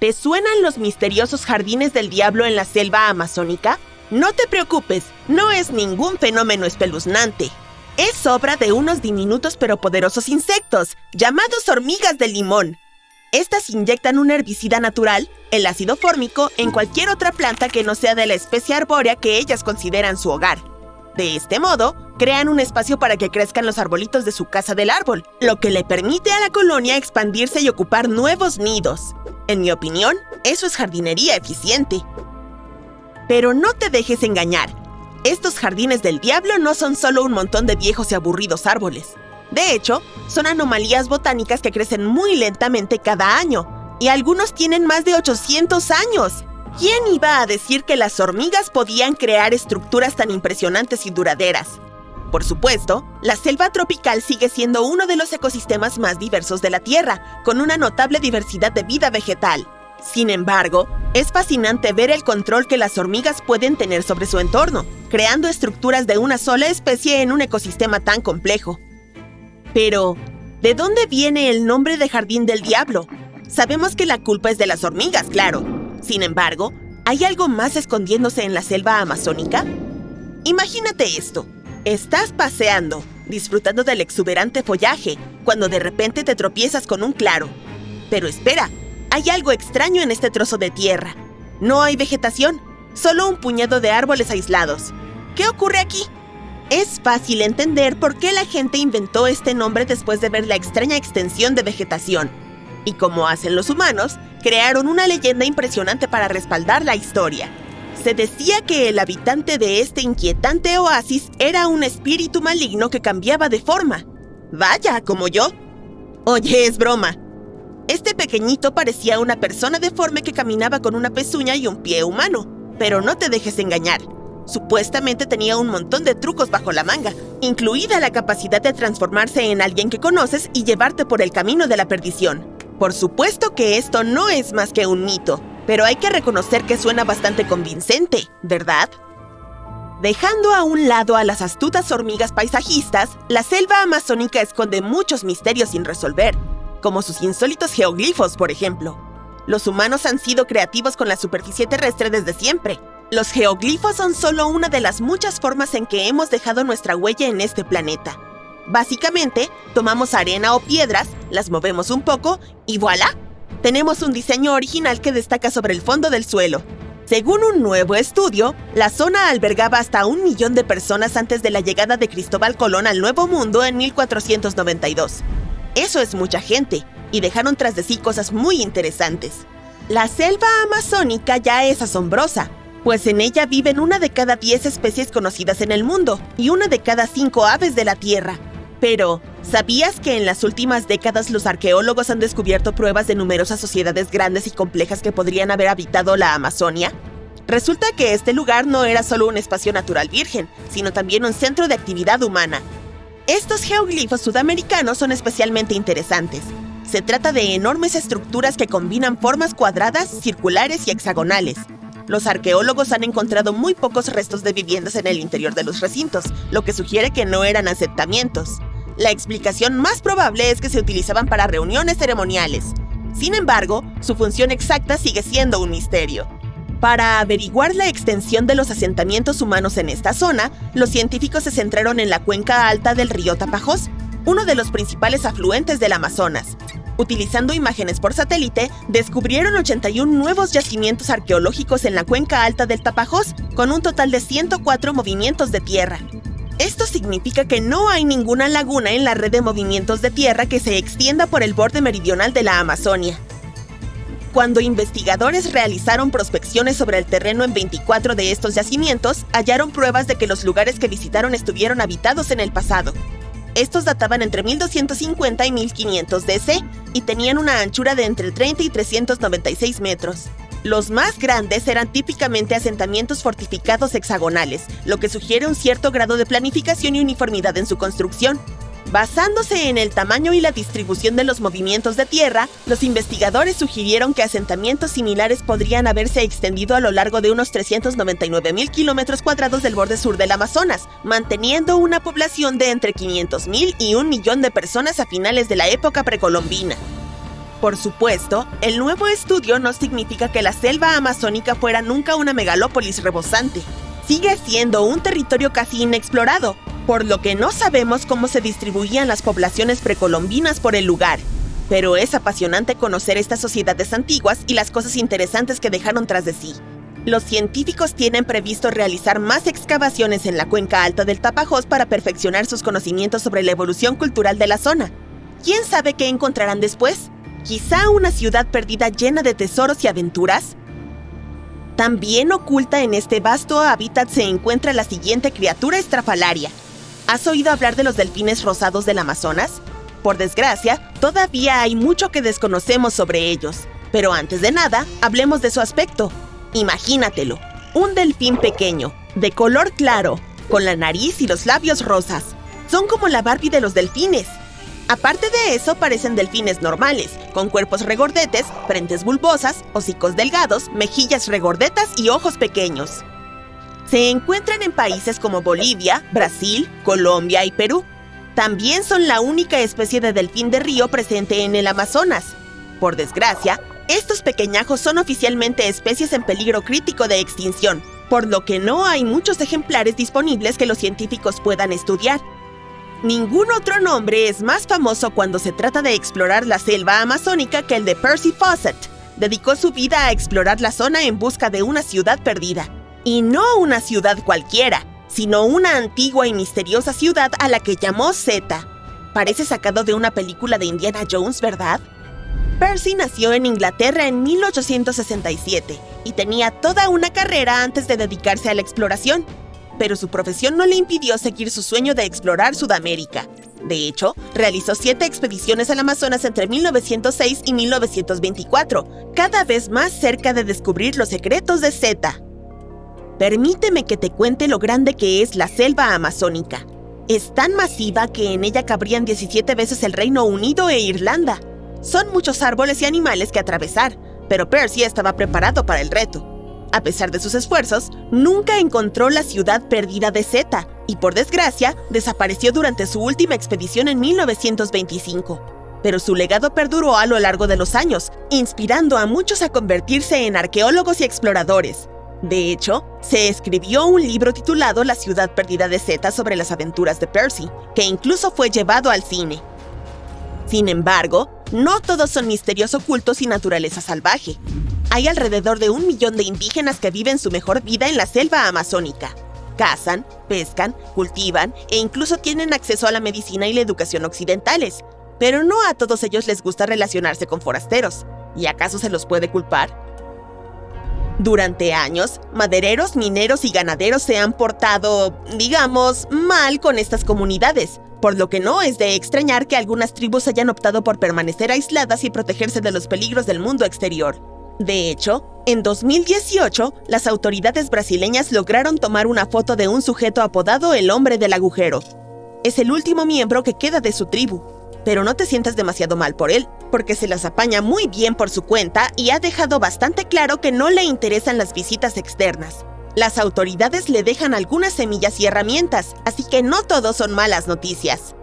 ¿Te suenan los misteriosos jardines del diablo en la selva amazónica? No te preocupes, no es ningún fenómeno espeluznante. Es obra de unos diminutos pero poderosos insectos, llamados hormigas de limón. Estas inyectan un herbicida natural, el ácido fórmico, en cualquier otra planta que no sea de la especie arbórea que ellas consideran su hogar. De este modo, crean un espacio para que crezcan los arbolitos de su casa del árbol, lo que le permite a la colonia expandirse y ocupar nuevos nidos. En mi opinión, eso es jardinería eficiente. Pero no te dejes engañar. Estos jardines del diablo no son solo un montón de viejos y aburridos árboles. De hecho, son anomalías botánicas que crecen muy lentamente cada año, y algunos tienen más de 800 años. ¿Quién iba a decir que las hormigas podían crear estructuras tan impresionantes y duraderas? Por supuesto, la selva tropical sigue siendo uno de los ecosistemas más diversos de la Tierra, con una notable diversidad de vida vegetal. Sin embargo, es fascinante ver el control que las hormigas pueden tener sobre su entorno, creando estructuras de una sola especie en un ecosistema tan complejo. Pero, ¿de dónde viene el nombre de Jardín del Diablo? Sabemos que la culpa es de las hormigas, claro. Sin embargo, ¿hay algo más escondiéndose en la selva amazónica? Imagínate esto. Estás paseando, disfrutando del exuberante follaje, cuando de repente te tropiezas con un claro. Pero espera, hay algo extraño en este trozo de tierra. No hay vegetación, solo un puñado de árboles aislados. ¿Qué ocurre aquí? Es fácil entender por qué la gente inventó este nombre después de ver la extraña extensión de vegetación. Y como hacen los humanos, crearon una leyenda impresionante para respaldar la historia. Se decía que el habitante de este inquietante oasis era un espíritu maligno que cambiaba de forma. Vaya, como yo. Oye, es broma. Este pequeñito parecía una persona deforme que caminaba con una pezuña y un pie humano. Pero no te dejes engañar. Supuestamente tenía un montón de trucos bajo la manga, incluida la capacidad de transformarse en alguien que conoces y llevarte por el camino de la perdición. Por supuesto que esto no es más que un mito, pero hay que reconocer que suena bastante convincente, ¿verdad? Dejando a un lado a las astutas hormigas paisajistas, la selva amazónica esconde muchos misterios sin resolver, como sus insólitos geoglifos, por ejemplo. Los humanos han sido creativos con la superficie terrestre desde siempre. Los geoglifos son solo una de las muchas formas en que hemos dejado nuestra huella en este planeta. Básicamente, tomamos arena o piedras, las movemos un poco y ¡voilá! Tenemos un diseño original que destaca sobre el fondo del suelo. Según un nuevo estudio, la zona albergaba hasta 1 millón de personas antes de la llegada de Cristóbal Colón al Nuevo Mundo en 1492. Eso es mucha gente, y dejaron tras de sí cosas muy interesantes. La selva amazónica ya es asombrosa, pues en ella viven 1 de cada 10 especies conocidas en el mundo y 1 de cada 5 aves de la Tierra. Pero, ¿sabías que en las últimas décadas los arqueólogos han descubierto pruebas de numerosas sociedades grandes y complejas que podrían haber habitado la Amazonia? Resulta que este lugar no era solo un espacio natural virgen, sino también un centro de actividad humana. Estos geoglifos sudamericanos son especialmente interesantes. Se trata de enormes estructuras que combinan formas cuadradas, circulares y hexagonales. Los arqueólogos han encontrado muy pocos restos de viviendas en el interior de los recintos, lo que sugiere que no eran asentamientos. La explicación más probable es que se utilizaban para reuniones ceremoniales. Sin embargo, su función exacta sigue siendo un misterio. Para averiguar la extensión de los asentamientos humanos en esta zona, los científicos se centraron en la cuenca alta del río Tapajós, uno de los principales afluentes del Amazonas. Utilizando imágenes por satélite, descubrieron 81 nuevos yacimientos arqueológicos en la cuenca alta del Tapajós, con un total de 104 movimientos de tierra. Esto significa que no hay ninguna laguna en la red de movimientos de tierra que se extienda por el borde meridional de la Amazonia. Cuando investigadores realizaron prospecciones sobre el terreno en 24 de estos yacimientos, hallaron pruebas de que los lugares que visitaron estuvieron habitados en el pasado. Estos databan entre 1250 y 1500 DC y tenían una anchura de entre 30 y 396 metros. Los más grandes eran típicamente asentamientos fortificados hexagonales, lo que sugiere un cierto grado de planificación y uniformidad en su construcción. Basándose en el tamaño y la distribución de los movimientos de tierra, los investigadores sugirieron que asentamientos similares podrían haberse extendido a lo largo de unos 399,000 kilómetros cuadrados del borde sur del Amazonas, manteniendo una población de entre 500,000 y 1 millón de personas a finales de la época precolombina. Por supuesto, el nuevo estudio no significa que la selva amazónica fuera nunca una megalópolis rebosante. Sigue siendo un territorio casi inexplorado, por lo que no sabemos cómo se distribuían las poblaciones precolombinas por el lugar. Pero es apasionante conocer estas sociedades antiguas y las cosas interesantes que dejaron tras de sí. Los científicos tienen previsto realizar más excavaciones en la cuenca alta del Tapajós para perfeccionar sus conocimientos sobre la evolución cultural de la zona. ¿Quién sabe qué encontrarán después? ¿Quizá una ciudad perdida llena de tesoros y aventuras? También oculta en este vasto hábitat se encuentra la siguiente criatura estrafalaria. ¿Has oído hablar de los delfines rosados del Amazonas? Por desgracia, todavía hay mucho que desconocemos sobre ellos. Pero antes de nada, hablemos de su aspecto. Imagínatelo, un delfín pequeño, de color claro, con la nariz y los labios rosas. Son como la Barbie de los delfines. Aparte de eso, parecen delfines normales, con cuerpos regordetes, frentes bulbosas, hocicos delgados, mejillas regordetas y ojos pequeños. Se encuentran en países como Bolivia, Brasil, Colombia y Perú. También son la única especie de delfín de río presente en el Amazonas. Por desgracia, estos pequeñajos son oficialmente especies en peligro crítico de extinción, por lo que no hay muchos ejemplares disponibles que los científicos puedan estudiar. Ningún otro nombre es más famoso cuando se trata de explorar la selva amazónica que el de Percy Fawcett. Dedicó su vida a explorar la zona en busca de una ciudad perdida. Y no una ciudad cualquiera, sino una antigua y misteriosa ciudad a la que llamó Zeta. Parece sacado de una película de Indiana Jones, ¿verdad? Percy nació en Inglaterra en 1867 y tenía toda una carrera antes de dedicarse a la exploración. Pero su profesión no le impidió seguir su sueño de explorar Sudamérica. De hecho, realizó 7 expediciones al Amazonas entre 1906 y 1924, cada vez más cerca de descubrir los secretos de Zeta. Permíteme que te cuente lo grande que es la selva amazónica. Es tan masiva que en ella cabrían 17 veces el Reino Unido e Irlanda. Son muchos árboles y animales que atravesar, pero Percy estaba preparado para el reto. A pesar de sus esfuerzos, nunca encontró la ciudad perdida de Zeta y, por desgracia, desapareció durante su última expedición en 1925. Pero su legado perduró a lo largo de los años, inspirando a muchos a convertirse en arqueólogos y exploradores. De hecho, se escribió un libro titulado La ciudad perdida de Zeta sobre las aventuras de Percy, que incluso fue llevado al cine. Sin embargo, no todos son misterios ocultos y naturaleza salvaje. Hay alrededor de 1 millón de indígenas que viven su mejor vida en la selva amazónica. Cazan, pescan, cultivan e incluso tienen acceso a la medicina y la educación occidentales. Pero no a todos ellos les gusta relacionarse con forasteros. ¿Y acaso se los puede culpar? Durante años, madereros, mineros y ganaderos se han portado, digamos, mal con estas comunidades, por lo que no es de extrañar que algunas tribus hayan optado por permanecer aisladas y protegerse de los peligros del mundo exterior. De hecho, en 2018, las autoridades brasileñas lograron tomar una foto de un sujeto apodado el Hombre del Agujero. Es el último miembro que queda de su tribu, pero no te sientas demasiado mal por él, porque se las apaña muy bien por su cuenta y ha dejado bastante claro que no le interesan las visitas externas. Las autoridades le dejan algunas semillas y herramientas, así que no todo son malas noticias.